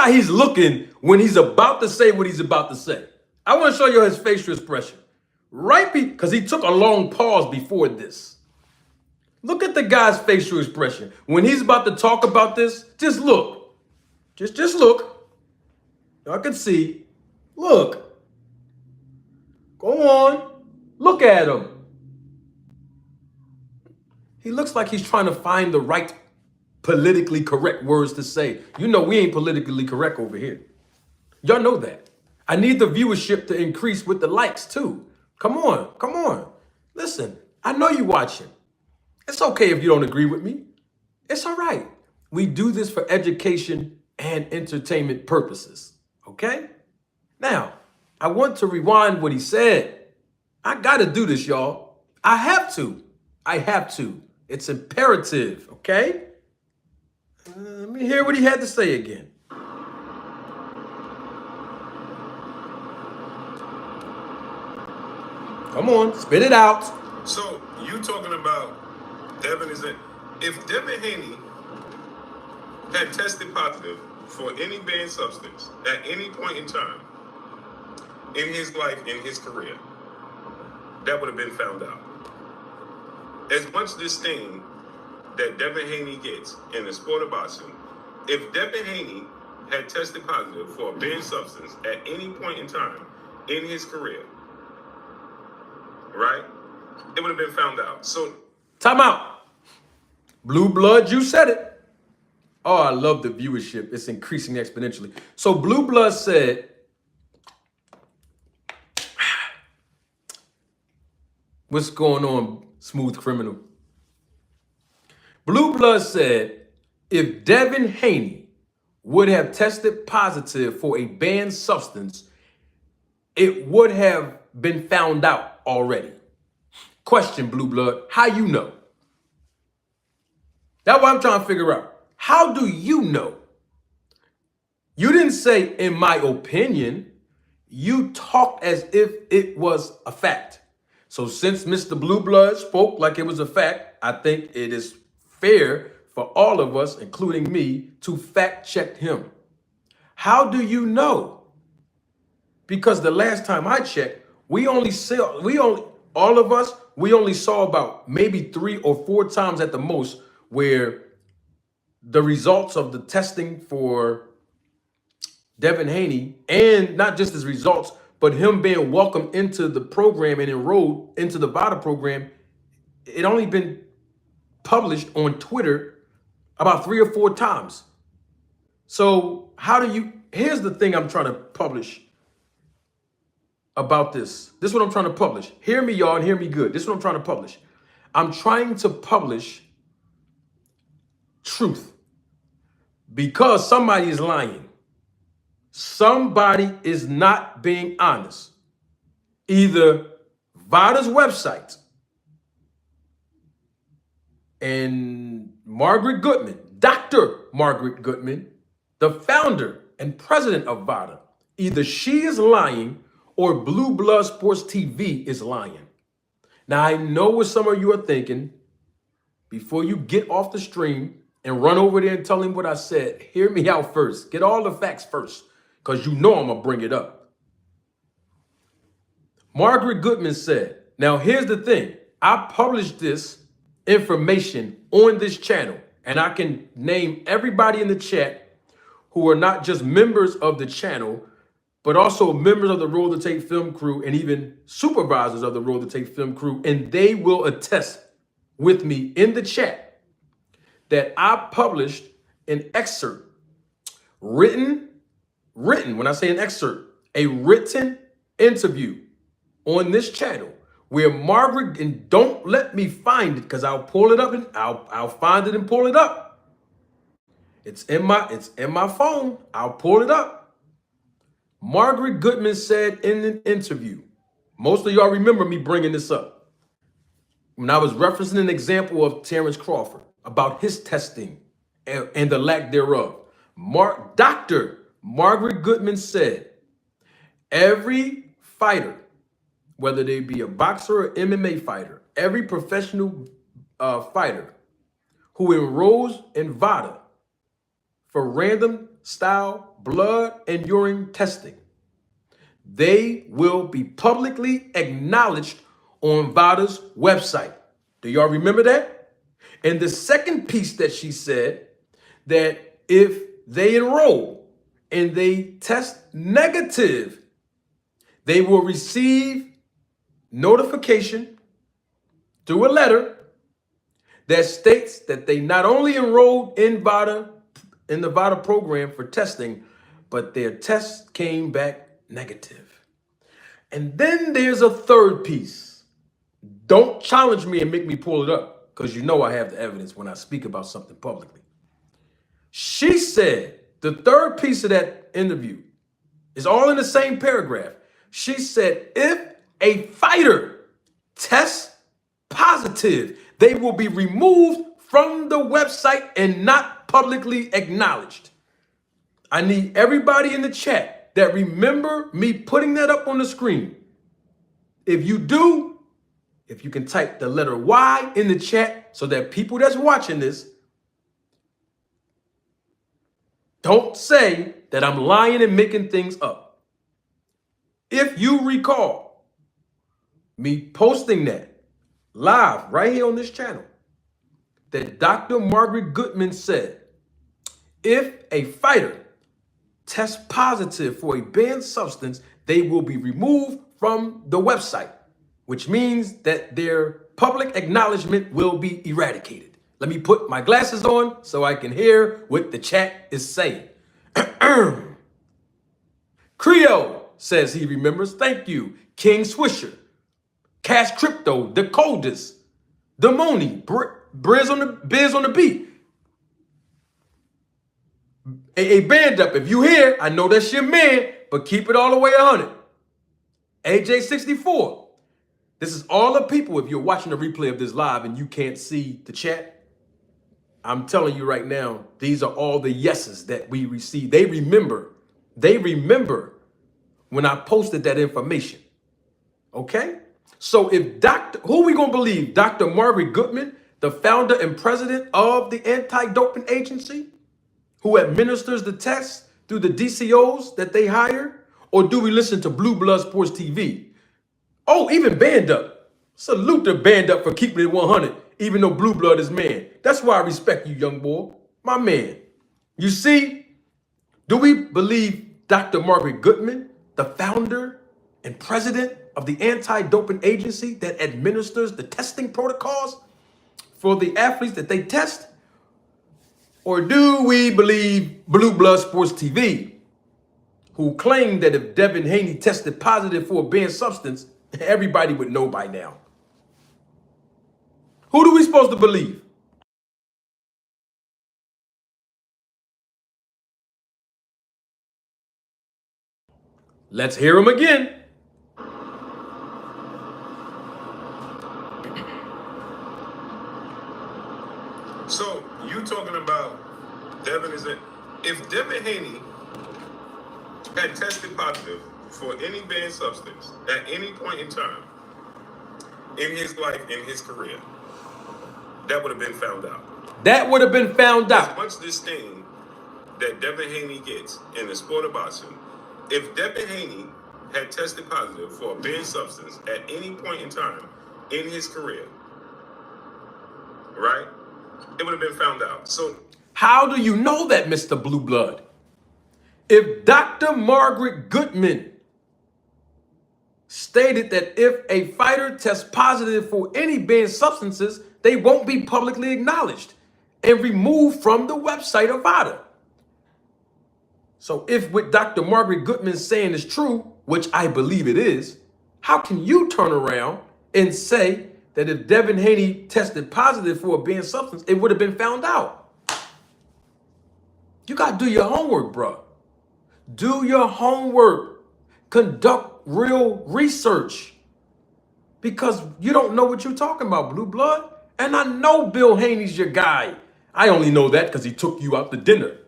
how he's looking when he's about to say what he's about to say. I want to show you his facial expression. Because he took a long pause before this. Look at the guy's facial expression. When he's about to talk about this, just look. Just look. Y'all can see. Look. Go on. Look at him. He looks like he's trying to find the right politically correct words to say. You know we ain't politically correct over here. Y'all know that. I need the viewership to increase with the likes too. Come on. Listen, I know you watching. It's okay if you don't agree with me. It's all right. We do this for education and entertainment purposes, okay? Now, I want to rewind what he said. I gotta do this, y'all. I have to. It's imperative, okay? Let me hear what he had to say again. Come on, spit it out. So you talking about Devin if Devin Haney had tested positive for any banned substance at any point in time in his life, in his career, that would have been found out. As much disdain that Devin Haney gets in the sport of boxing, if Devin Haney had tested positive for a banned substance at any point in time in his career, right, it would have been found out. So, time out. Blue Blood, you said it. Oh, I love the viewership. It's increasing exponentially. So Blue Blood said, what's going on, Smooth Criminal? Blue Blood said, if Devin Haney would have tested positive for a banned substance, it would have been found out already. Question, Blue Blood, how you know? That's what I'm trying to figure out. How do you know? You didn't say, in my opinion. You talked as if it was a fact. So since Mr. Blue Blood spoke like it was a fact, I think it is fair for all of us, including me, to fact check him. How do you know? Because the last time I checked, we only saw about maybe 3 or 4 times at the most where the results of the testing for Devin Haney, and not just his results, but him being welcomed into the program and enrolled into the VADA program, it only been published on Twitter about 3 or 4 times. So here's the thing I'm trying to publish about this. This is what I'm trying to publish. Hear me, y'all, and hear me good. This is what I'm trying to publish. I'm trying to publish truth because somebody is lying. Somebody is not being honest. Either VADA's website and Margaret Goodman, Dr. Margaret Goodman, the founder and president of VADA, either she is lying or Blue Blood Sports TV is lying. Now, I know what some of you are thinking. Before you get off the stream and run over there and tell him what I said, hear me out first. Get all the facts first, because you know I'm going to bring it up. Margaret Goodman said, now here's the thing. I published this information on this channel, and I can name everybody in the chat who are not just members of the channel, but also members of the Roll the Tape film crew and even supervisors of the Roll the Tape film crew, and they will attest with me in the chat that I published an excerpt, written, when I say an excerpt, a written interview on this channel where Margaret, and don't let me find it because I'll pull it up and I'll find it and pull it up. It's in my phone. I'll pull it up. Margaret Goodman said in an interview, most of y'all remember me bringing this up, when I was referencing an example of Terrence Crawford about his testing and the lack thereof. Dr. Margaret Goodman said, every fighter, whether they be a boxer or MMA fighter, every professional fighter who enrolls in VADA for random style blood and urine testing. They will be publicly acknowledged on VADA's website. Do y'all remember that? And the second piece that she said, that if they enroll and they test negative, they will receive notification through a letter that states that they not only enrolled in the VADA program for testing, but their tests came back negative. And then there's a third piece. Don't challenge me and make me pull it up, because you know I have the evidence when I speak about something publicly. She said, the third piece of that interview is all in the same paragraph. She said, if a fighter tests positive, they will be removed from the website and not publicly acknowledged. I need everybody in the chat that remember me putting that up on the screen. If you do, if you can type the letter Y in the chat so that people that's watching this don't say that I'm lying and making things up. If you recall me posting that live right here on this channel, that Dr. Margaret Goodman said, if a fighter tests positive for a banned substance, they will be removed from the website, which means that their public acknowledgement will be eradicated. Let me put my glasses on so I can hear what the chat is saying. Creo says he remembers. Thank you. King Swisher, Cash Crypto, The Coldest, Demoni, Biz on the beat. A band up. If you here, I know that's your man, but keep it all the way 100. AJ64. This is all the people. If you're watching the replay of this live and you can't see the chat, I'm telling you right now, these are all the yeses that we received. They remember when I posted that information. Okay? So if who are we going to believe? Dr. Margaret Goodman, the founder and president of the anti-doping agency, who administers the tests through the DCOs that they hire? Or do we listen to Blue Blood Sports TV? Oh, even Band Up. Salute to Band Up for keeping it 100, even though Blue Blood is man. That's why I respect you, young boy. My man. You see, do we believe Dr. Margaret Goodman, the founder and president of the anti-doping agency that administers the testing protocols for the athletes that they test? Or do we believe Blue Blood Sports TV, who claimed that if Devin Haney tested positive for a banned substance, everybody would know by now? Who do we supposed to believe? Let's hear him again. So you talking about Devin if Devin Haney had tested positive for any banned substance at any point in time in his life, in his career, that would have been found out. That would have been found out. As much disdain that Devin Haney gets in the sport of boxing, if Devin Haney had tested positive for a banned substance at any point in time in his career, right, it would have been found out. So how do you know that, Mr. Blue Blood? If Dr. Margaret Goodman stated that if a fighter tests positive for any banned substances, they won't be publicly acknowledged and removed from the website of VADA. So if what Dr. Margaret Goodman is saying is true, which I believe it is, how can you turn around and say that if Devin Haney tested positive for a banned substance, it would have been found out? You got to do your homework, bro. Do your homework. Conduct real research. Because you don't know what you're talking about, Blue Blood. And I know Bill Haney's your guy. I only know that because he took you out to dinner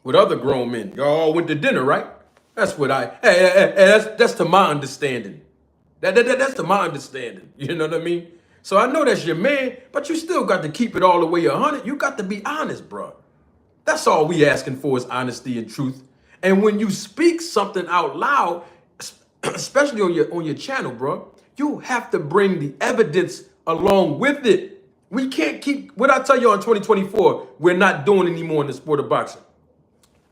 with other grown men. Y'all all went to dinner, right? That's what that's to my understanding. That's to my understanding. You know what I mean? So I know that's your man, but you still got to keep it all the way 100. You got to be honest, bro. That's all we asking for is honesty and truth. And when you speak something out loud, especially on your channel, bro, you have to bring the evidence along with it. We can't keep what I tell you in 2024, we're not doing anymore in the sport of boxing.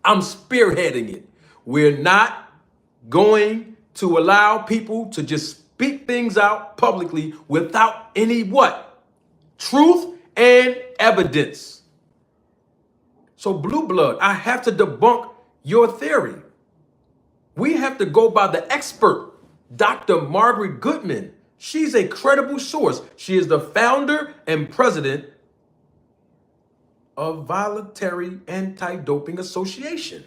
I'm spearheading it. We're not going to allow people to just speak things out publicly without any what? Truth and evidence. So Blue Blood, I have to debunk your theory. We have to go by the expert, Dr. Margaret Goodman. She's a credible source. She is the founder and president of Voluntary Anti-Doping Association.